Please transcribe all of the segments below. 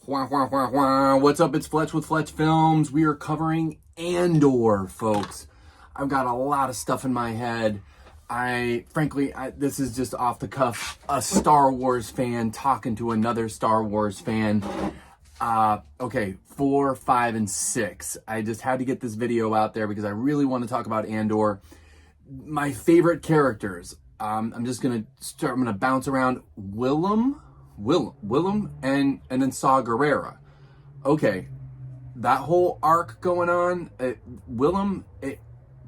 What's up? It's Fletch with Fletch Films. We are covering Andor, folks. I've got a lot of stuff in my head. This is just off the cuff. A Star Wars fan talking to another Star Wars fan. Okay, 4, 5, and 6. I just had to get this video out there because I really want to talk about Andor. My favorite characters. I'm just gonna start. I'm gonna bounce around. Willem, and then Saw Gerrera. Okay, that whole arc going on. Willem,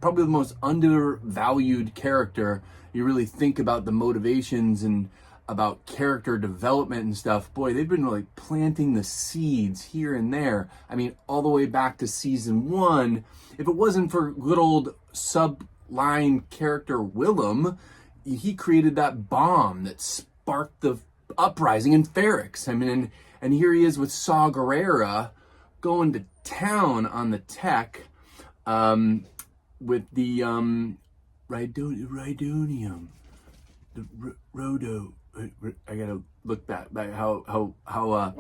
probably the most undervalued character. You really think about the motivations and about character development and stuff. Boy, they've been really planting the seeds here and there. I mean, all the way back to season 1. If it wasn't for good old subline character Willem, he created that bomb that sparked the uprising in Ferrix. I mean, and here he is with Saw Gerrera going to town on the tech with the Rhydonium, the Rhodo. I gotta look back how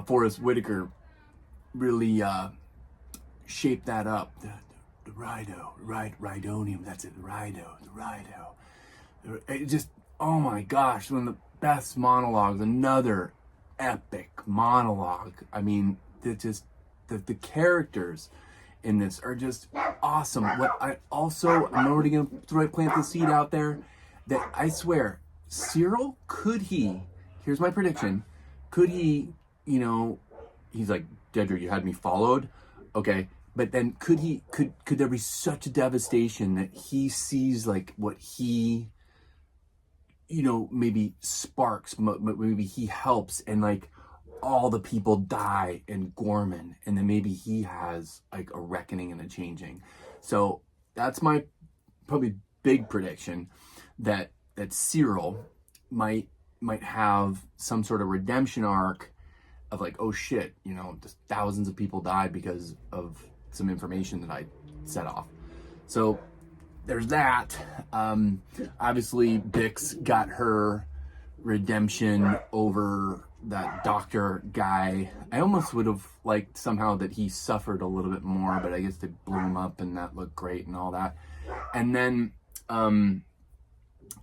Forrest Whitaker really shaped that up. The Rhydonium. That's it. The Rhydo. It just, oh my gosh, one of the best monologues. Already epic monologue. I mean, the characters in this are just awesome. I'm already gonna plant the seed out there that I swear, Cyril, here's my prediction, he's like, Dedra, you had me followed. Okay, but then could there be such a devastation that he sees like what he, maybe sparks, maybe he helps, and like all the people die in Gorman, and then maybe he has like a reckoning and a changing. So that's my probably big prediction, that Cyril might have some sort of redemption arc of like, oh shit, just thousands of people died because of some information that I set off. So there's that. Obviously Bix got her redemption over that doctor guy. I almost would have liked somehow that he suffered a little bit more, but I guess they blew him up and that looked great and all that. And then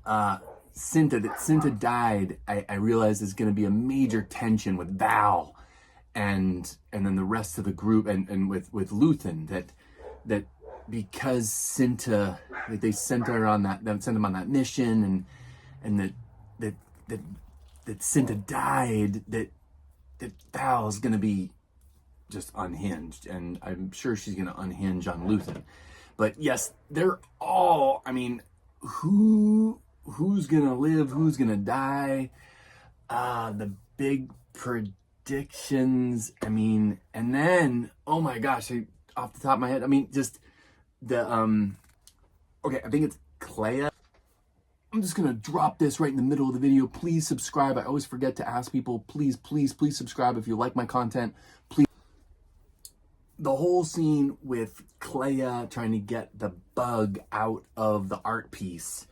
Cinta died. I realized there's going to be a major tension with Val and then the rest of the group and with Luthen, that because Cinta, like they sent him on that mission, and that Cinta died, that Val's going to be just unhinged, and I'm sure she's going to unhinge on Luthen. But yes, they're all, I mean, who's gonna live, who's gonna die, the big predictions. I mean, and then, oh my gosh, off the top of my head, I mean, just the okay, I think it's Clea. I'm just gonna drop this right in the middle of the video. Please subscribe. I always forget to ask people, please subscribe if you like my content. Please. The whole scene with Clea trying to get the bug out of the art piece,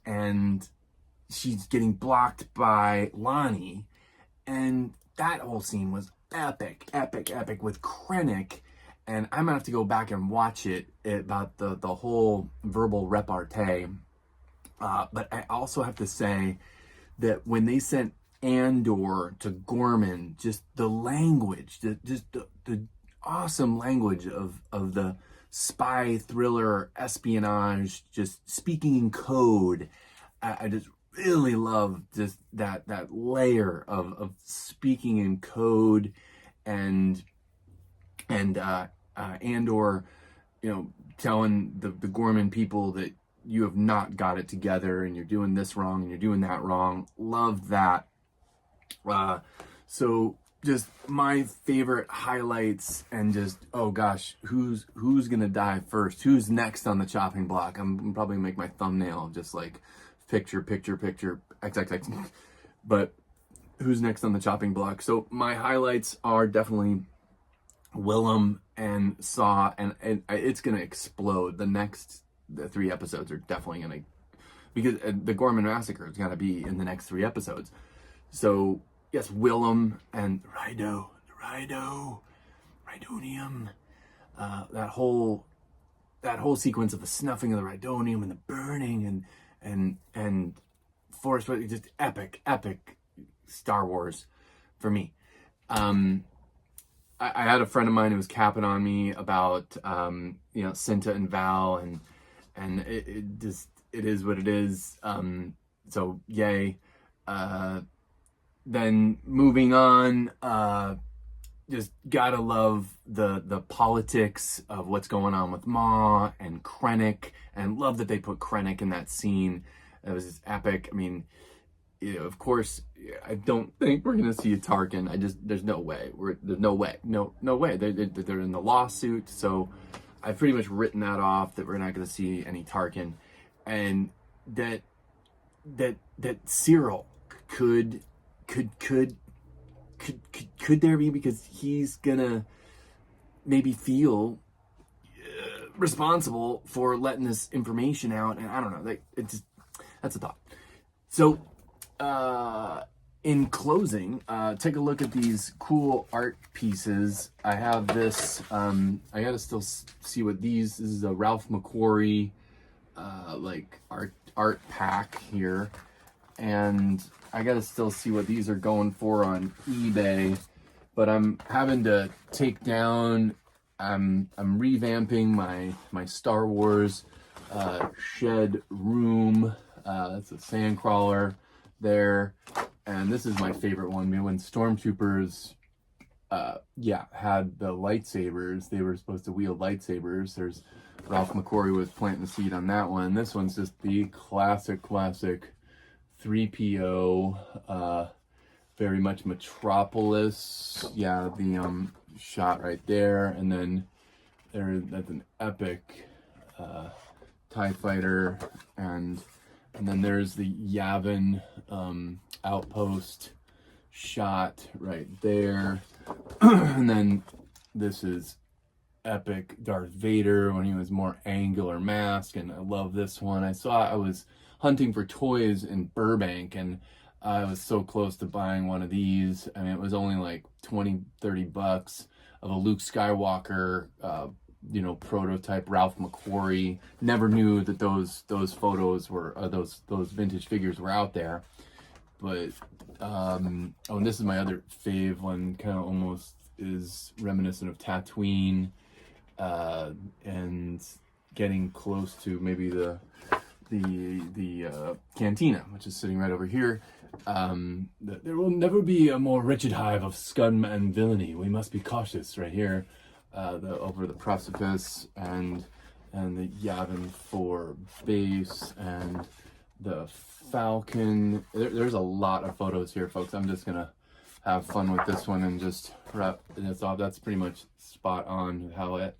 and she's getting blocked by Lonnie, and that whole scene was epic with Krennic. And I'm gonna have to go back and watch it about the whole verbal repartee. But I also have to say that when they sent Andor to Gorman, just the language, the awesome language of the spy thriller espionage, just speaking in code. I just really love just that layer of speaking in code, and Andor, telling the Gorman people that you have not got it together and you're doing this wrong and you're doing that wrong. Love that. So just my favorite highlights, and just, oh gosh, who's gonna die first? Who's next on the chopping block? I'm probably gonna make my thumbnail just like picture XXX. But who's next on the chopping block? So my highlights are definitely Willem and Saw, and it's gonna explode. The 3 episodes are definitely gonna, because the Gorman massacre is gonna be in the next 3 episodes. So yes, Willem and Rhydonium. That whole sequence of the snuffing of the Rhydonium and the burning and forest, just epic Star Wars for me. I had a friend of mine who was capping on me about Cinta and Val, and it is what it is. So yay. Then moving on, just gotta love the politics of what's going on with Maw and Krennic, and love that they put Krennic in that scene. It was just epic. I mean, of course, I don't think we're gonna see a Tarkin. There's no way. There's no way. No way. They're in the lawsuit, so I've pretty much written that off. That we're not gonna see any Tarkin, and that Cyril could there be, because he's gonna maybe feel responsible for letting this information out, and I don't know. That's a thought. So. In closing, take a look at these cool art pieces. I have this, I gotta still see what this is a Ralph McQuarrie, like art pack here. And I gotta still see what these are going for on eBay, but I'm having to take down, I'm revamping my Star Wars, shed room. It's a sandcrawler there, and this is my favorite one. When stormtroopers had the lightsabers, they were supposed to wield lightsabers. There's Ralph McQuarrie was planting the seed on that one. This one's just the classic 3PO, very much Metropolis. Yeah, the shot right there, and then that's an epic TIE fighter, and then there's the Yavin outpost shot right there. And then this is epic Darth Vader when he was more angular mask, and I love this one. I was hunting for toys in Burbank, and I was so close to buying one of these. I mean, it was only like $20-30 of a Luke Skywalker prototype Ralph McQuarrie. Never knew that those photos were those vintage figures were out there. But and this is my other fave one, kind of almost is reminiscent of Tatooine, and getting close to maybe the cantina, which is sitting right over here. There will never be a more wretched hive of scum and villainy. We must be cautious right here. Over the precipice, and the Yavin 4 base, and the Falcon. There's a lot of photos here, folks. I'm just gonna have fun with this one and just wrap this off. That's pretty much spot on how that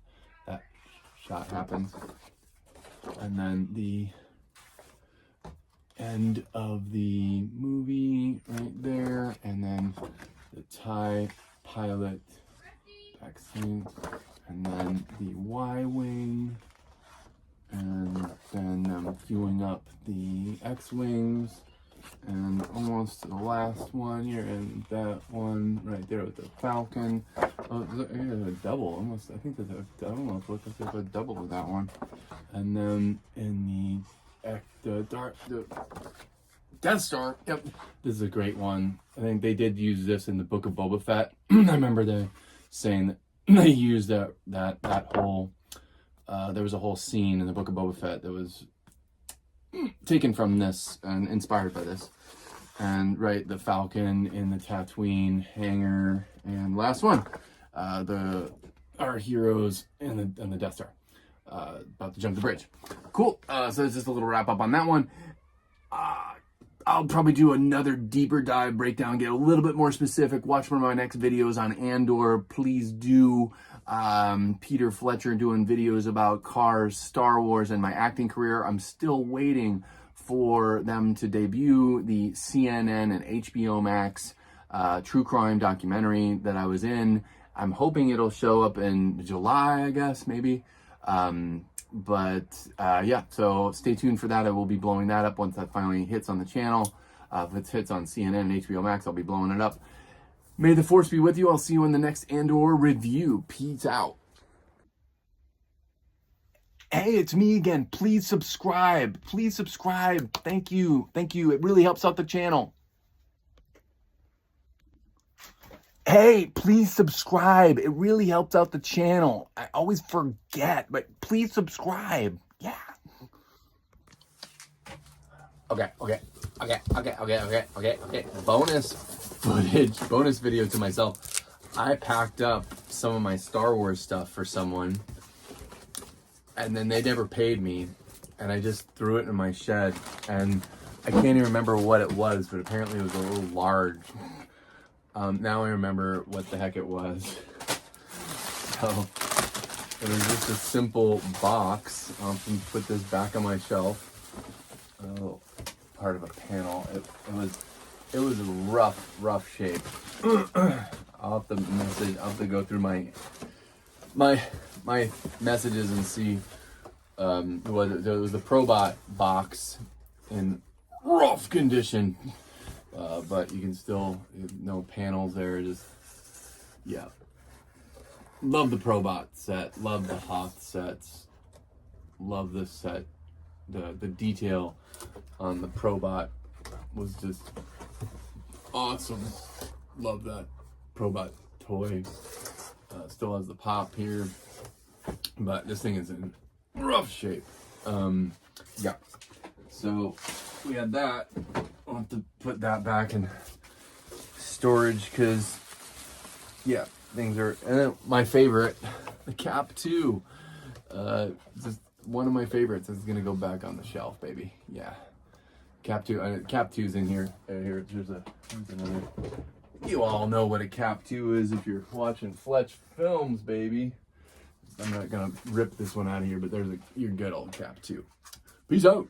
shot happens. And then the end of the movie right there, and then the TIE pilot vaccine, and then the Y-wing, and then I'm queuing up the X-wings, and almost the last one here, and that one right there with the Falcon. Oh, there's a double, almost. I think there's a, I don't know if there's a double with that one. And then in the Death Star, yep, this is a great one. I think they did use this in the Book of Boba Fett. I remember they saying that they used that whole, there was a whole scene in the Book of Boba Fett that was taken from this and inspired by this. And right, the Falcon in the Tatooine hangar, and last one, our heroes in the Death Star, about to jump the bridge. Cool. So it's just a little wrap up on that one. I'll probably do another deeper dive breakdown, get a little bit more specific. Watch one of my next videos on Andor. Please do. Peter Fletcher doing videos about cars, Star Wars, and my acting career. I'm still waiting for them to debut the CNN and HBO Max true crime documentary that I was in. I'm hoping it'll show up in July, I guess, maybe. Yeah, so stay tuned for that. I will be blowing that up once that finally hits on the channel. If it fits on CNN and HBO Max, I'll be blowing it up. May the force be with you. I'll see you in the next Andor review. Peace out. Hey, it's me again. Please subscribe. Please subscribe. Thank you. Thank you. It really helps out the channel. Hey, please subscribe. It really helps out the channel. I always forget, but please subscribe. Yeah. Okay. Bonus footage, bonus video to myself. I packed up some of my Star Wars stuff for someone, and then they never paid me, and I just threw it in my shed, and I can't even remember what it was, but apparently it was a little large. Now I remember what the heck it was. So it was just a simple box. I'll put this back on my shelf. Oh, part of a panel. It was a rough shape. I'll have to go through my messages and see. It was the Probot box in rough condition. But you can still, no panels there, just, yeah. Love the Probot set, love the Hoth sets, love this set. The detail on the Probot was just awesome. Love that Probot toy. Still has the pop here, but this thing is in rough shape. Yeah, so we had that. I'll have to put that back in storage because, yeah, things are. And then my favorite, the Cap 2. Just one of my favorites is gonna go back on the shelf, baby. Yeah, Cap 2. Cap 2's in here. Here's another. You all know what a Cap 2 is if you're watching Fletch films, baby. I'm not gonna rip this one out of here, but there's your good old Cap 2. Peace out.